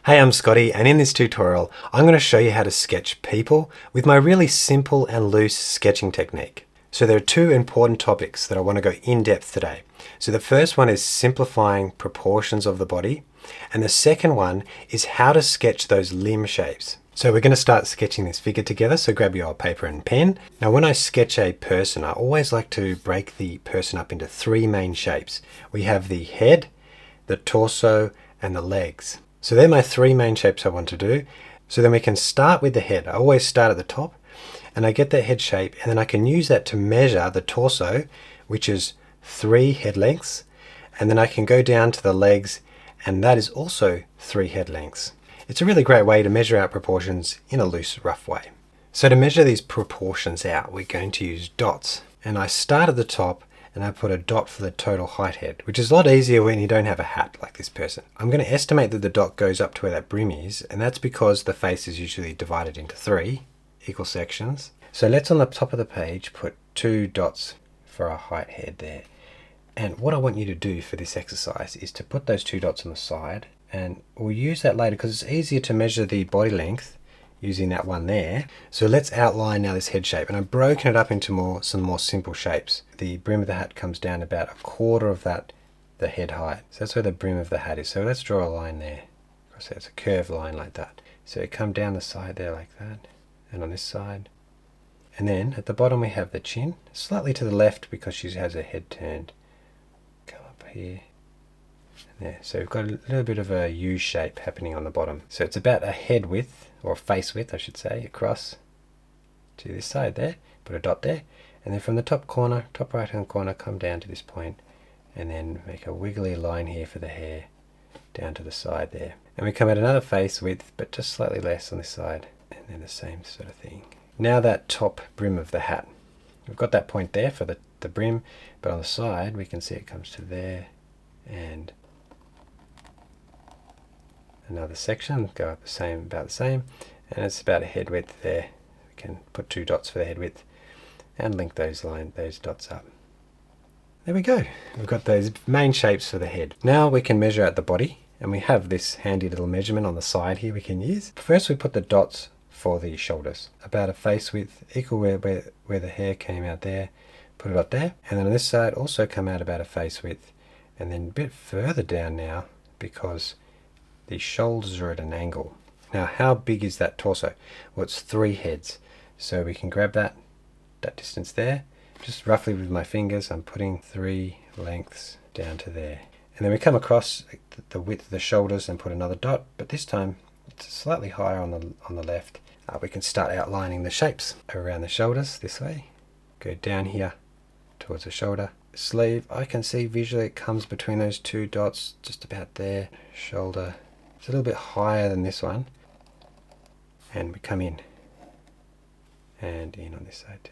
Hey, I'm Scotty, and in this tutorial I'm going to show you how to sketch people with my really simple and loose sketching technique. So there are two important topics that I want to go in depth today. So the first one is simplifying proportions of the body, and the second one is how to sketch those limb shapes. So we're going to start sketching this figure together, so grab your paper and pen. Now when I sketch a person, I always like to break the person up into three main shapes. We have the head, the torso, and the legs. So they're my three main shapes I want to do. So then we can start with the head. I always start at the top and I get that head shape, and then I can use that to measure the torso, which is 3 head lengths, and then I can go down to the legs, and that is also 3 head lengths. It's a really great way to measure out proportions in a loose, rough way. So to measure these proportions out, we're going to use dots. And I start at the top and I put a dot for the total height head, which is a lot easier when you don't have a hat like this person. I'm going to estimate that the dot goes up to where that brim is, and that's because the face is usually divided into 3 equal sections. So let's, on the top of the page, put 2 dots for our height head there. And what I want you to do for this exercise is to put those 2 dots on the side, and we'll use that later because it's easier to measure the body length using that one there. So let's outline now this head shape, and I've broken it up into some more simple shapes. The brim of the hat comes down about a quarter of the head height. So that's where the brim of the hat is. So let's draw a line there. So it's a curved line like that. So it come down the side there like that, and on this side. And then at the bottom we have the chin, slightly to the left because she has her head turned. Come up here. And there. So we've got a little bit of a U shape happening on the bottom. So it's about a head width, or face width I should say, across to this side there. Put a dot there, and then from the top corner, top right hand corner, come down to this point, and then make a wiggly line here for the hair down to the side there. And we come at another face width, but just slightly less on this side, and then the same sort of thing. Now that top brim of the hat, we've got that point there for the brim, but on the side we can see it comes to there, and another section, go up about the same, and it's about a head width there. We can put 2 dots for the head width and link those dots up. There we go. We've got those main shapes for the head. Now we can measure out the body, and we have this handy little measurement on the side here we can use. First we put the dots for the shoulders, about a face width equal where the hair came out there. Put a dot there, and then on this side also come out about a face width, and then a bit further down now because the shoulders are at an angle. Now how big is that torso? Well, it's 3 heads, so we can grab that distance there, just roughly with my fingers. I'm putting 3 lengths down to there, and then we come across the width of the shoulders and put another dot, but this time it's slightly higher on the left. We can start outlining the shapes around the shoulders this way. Go down here towards the shoulder. Sleeve, I can see visually it comes between those 2 dots, just about there. Shoulder, it's a little bit higher than this one, and we come in and in on this side too.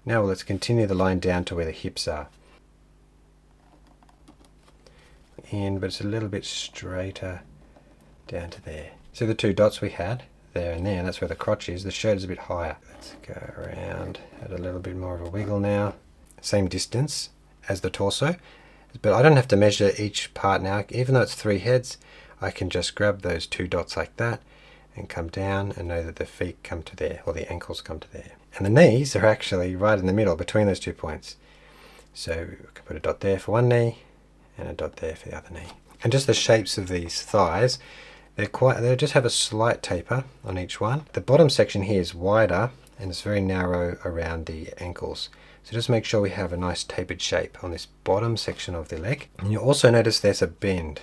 Now let's continue the line down to where the hips are. In, but it's a little bit straighter down to there. So the 2 dots we had there and there, and that's where the crotch is. The shirt is a bit higher. Let's go around, add a little bit more of a wiggle now. Same distance as the torso, but I don't have to measure each part now. Even though it's 3 heads, I can just grab those 2 dots like that and come down and know that the feet come to there, or the ankles come to there. And the knees are actually right in the middle between those 2 points. So we can put a dot there for one knee and a dot there for the other knee. And just the shapes of these thighs, they just have a slight taper on each one. The bottom section here is wider and it's very narrow around the ankles. So just make sure we have a nice tapered shape on this bottom section of the leg. And you'll also notice there's a bend,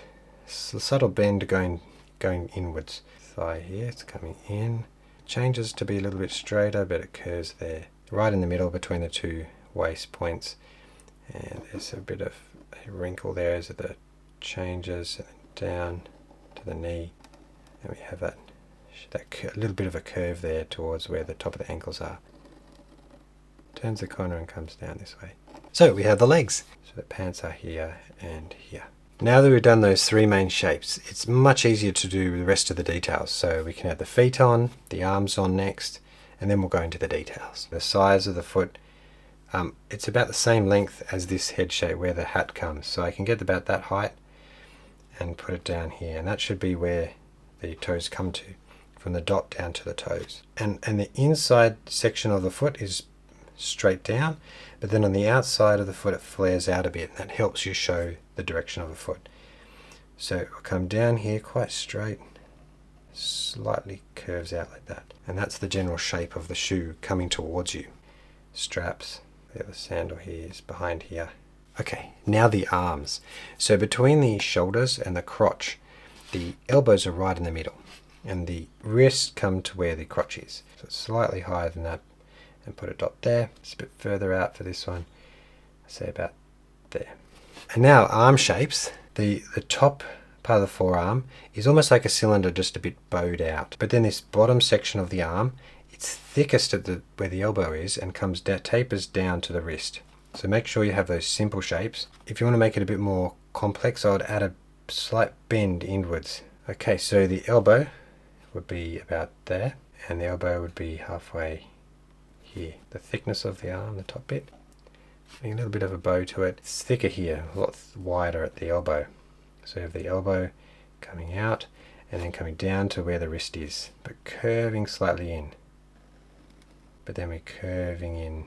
a subtle bend going inwards. Thigh here, it's coming in. Changes to be a little bit straighter, but it curves there, right in the middle between the 2 waist points. And there's a bit of a wrinkle there as it changes, and then down to the knee. And we have a little bit of a curve there towards where the top of the ankles are. Turns the corner and comes down this way. So we have the legs. So the pants are here and here. Now that we've done those 3 main shapes, it's much easier to do the rest of the details. So we can have the feet on, the arms on next, and then we'll go into the details. The size of the foot, it's about the same length as this head shape where the hat comes. So I can get about that height and put it down here, and that should be where the toes come to, from the dot down to the toes. And the inside section of the foot is straight down, but then on the outside of the foot it flares out a bit, and that helps you show the direction of the foot. So it will come down here quite straight, slightly curves out like that, and that's the general shape of the shoe coming towards you. Straps, the other sandal here is behind here. Okay, now the arms. So between the shoulders and the crotch, the elbows are right in the middle, and the wrists come to where the crotch is. So it's slightly higher than that, and put a dot there. It's a bit further out for this one, say about there. And now arm shapes. The top part of the forearm is almost like a cylinder, just a bit bowed out. But then this bottom section of the arm, it's thickest at where the elbow is, and comes down, tapers down to the wrist. So make sure you have those simple shapes. If you want to make it a bit more complex, I would add a slight bend inwards. Okay, so the elbow would be about there, and the elbow would be halfway here. The thickness of the arm, the top bit, a little bit of a bow to it. It's thicker here, a lot wider at the elbow. So you have the elbow coming out and then coming down to where the wrist is, but curving slightly in. But then we're curving in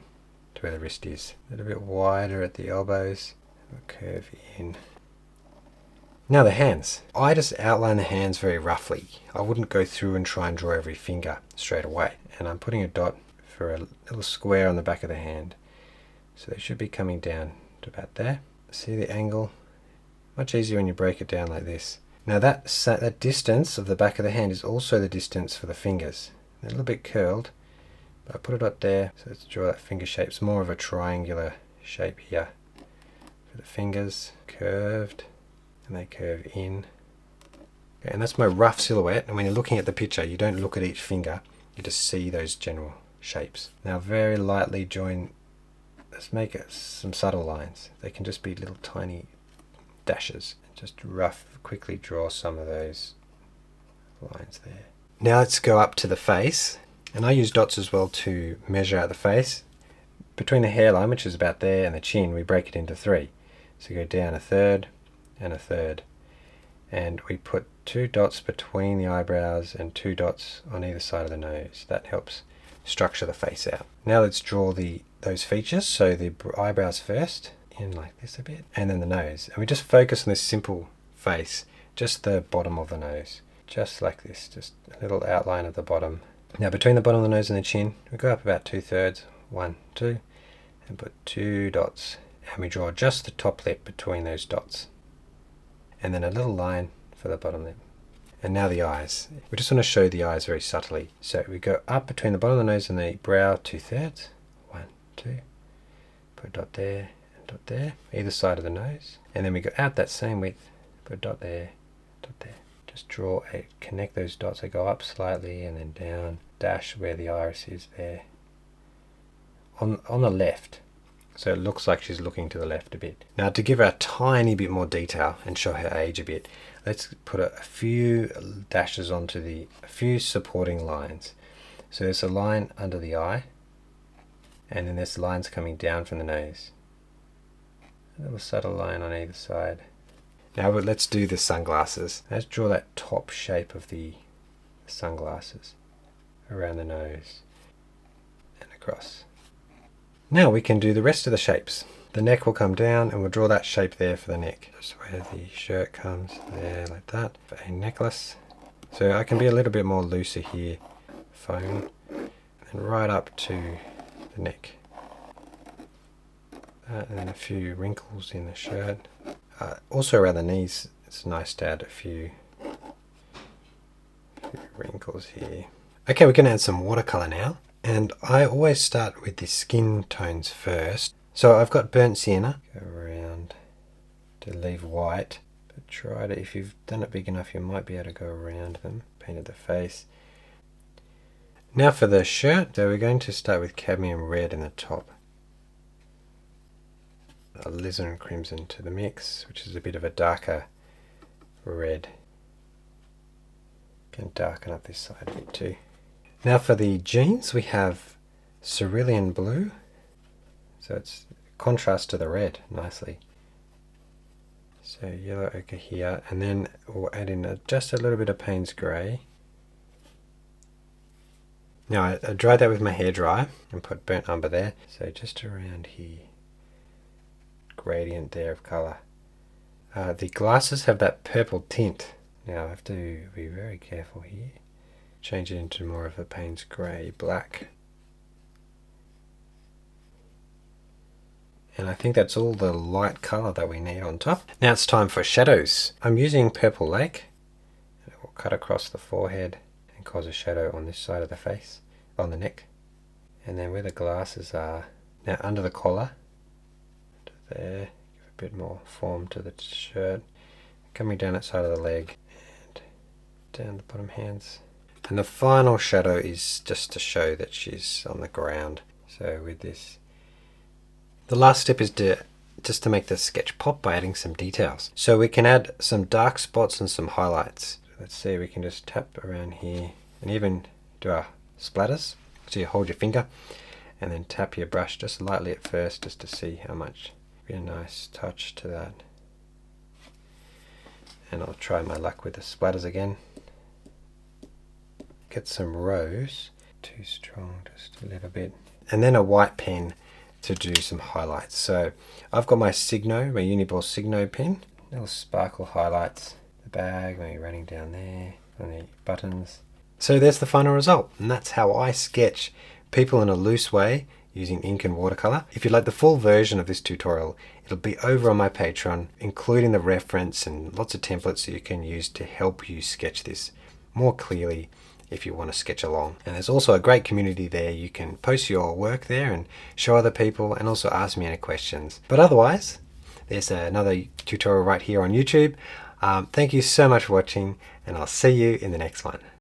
to where the wrist is. A little bit wider at the elbows, we'll curve in. Now the hands. I just outline the hands very roughly. I wouldn't go through and try and draw every finger straight away. And I'm putting a dot for a little square on the back of the hand. So they should be coming down to about there. See the angle? Much easier when you break it down like this. Now that distance of the back of the hand is also the distance for the fingers. They're a little bit curled, but I put a dot there, so let's draw that finger shape. It's more of a triangular shape here. For the fingers, curved, and they curve in. Okay, and that's my rough silhouette, and when you're looking at the picture, you don't look at each finger, you just see those general shapes. Now very lightly join, let's make it some subtle lines. They can just be little tiny dashes. Just quickly draw some of those lines there. Now let's go up to the face, and I use dots as well to measure out the face. Between the hairline, which is about there, and the chin, we break it into 3. So go down a third and a third, and we put 2 dots between the eyebrows and 2 dots on either side of the nose. That helps structure the face out. Now let's draw those features. So the eyebrows first, in like this a bit, and then the nose, and we just focus on this simple face, just the bottom of the nose, just like this, just a little outline of the bottom. Now between the bottom of the nose and the chin, we go up about 2/3, 1, 2, and put 2 dots, and we draw just the top lip between those dots, and then a little line for the bottom lip. And now the eyes. We just want to show the eyes very subtly. So we go up between the bottom of the nose and the brow 2/3, 1, 2, put a dot there, dot there, either side of the nose, and then we go out that same width, put a dot there, dot there. Just draw connect those dots. They go up slightly and then down, dash where the iris is there. On the left, so it looks like she's looking to the left a bit. Now to give her a tiny bit more detail and show her age a bit, let's put a few dashes onto a few supporting lines. So there's a line under the eye, and then there's lines coming down from the nose. A little subtle line on either side. Now let's do the sunglasses. Let's draw that top shape of the sunglasses around the nose and across. Now we can do the rest of the shapes. The neck will come down, and we'll draw that shape there for the neck. Just where the shirt comes there, like that, for a necklace. So I can be a little bit more looser here, foam, and right up to the neck. And then a few wrinkles in the shirt. Also around the knees, it's nice to add a few wrinkles here. Okay, we can add some watercolor now. And I always start with the skin tones first. So I've got burnt sienna. Go around to leave white. But try to, if you've done it big enough, you might be able to go around them. Painted the face. Now for the shirt, so we're going to start with cadmium red in the top. Alizarin crimson to the mix, which is a bit of a darker red. Can darken up this side a bit too. Now for the jeans, we have cerulean blue, so it's contrast to the red nicely. So yellow ochre here, and then we'll add in just a little bit of Payne's grey. Now I dried that with my hairdryer and put burnt umber there, so just around here, gradient there of colour. The glasses have that purple tint. Now I have to be very careful here. Change it into more of a Payne's grey black. And I think that's all the light colour that we need on top. Now it's time for shadows. I'm using Purple Lake. It will cut across the forehead and cause a shadow on this side of the face, on the neck. And then where the glasses are, now under the collar, there, give a bit more form to the shirt. Coming down that side of the leg and down the bottom hands. And the final shadow is just to show that she's on the ground. So with this, the last step is just to make the sketch pop by adding some details. So we can add some dark spots and some highlights. Let's see, we can just tap around here and even do our splatters. So you hold your finger and then tap your brush just lightly at first, just to see how much. Be a nice touch to that. And I'll try my luck with the splatters again. Get some rose, too strong, just a little bit. And then a white pen to do some highlights. So I've got my Signo, my Uniball Signo pen. Little sparkle highlights. The bag, maybe running down there, on the buttons. So there's the final result, and that's how I sketch people in a loose way using ink and watercolor. If you'd like the full version of this tutorial, it'll be over on my Patreon, including the reference and lots of templates that you can use to help you sketch this more clearly if you want to sketch along. And there's also a great community there. You can post your work there and show other people and also ask me any questions. But otherwise, there's another tutorial right here on YouTube. Thank you so much for watching, and I'll see you in the next one.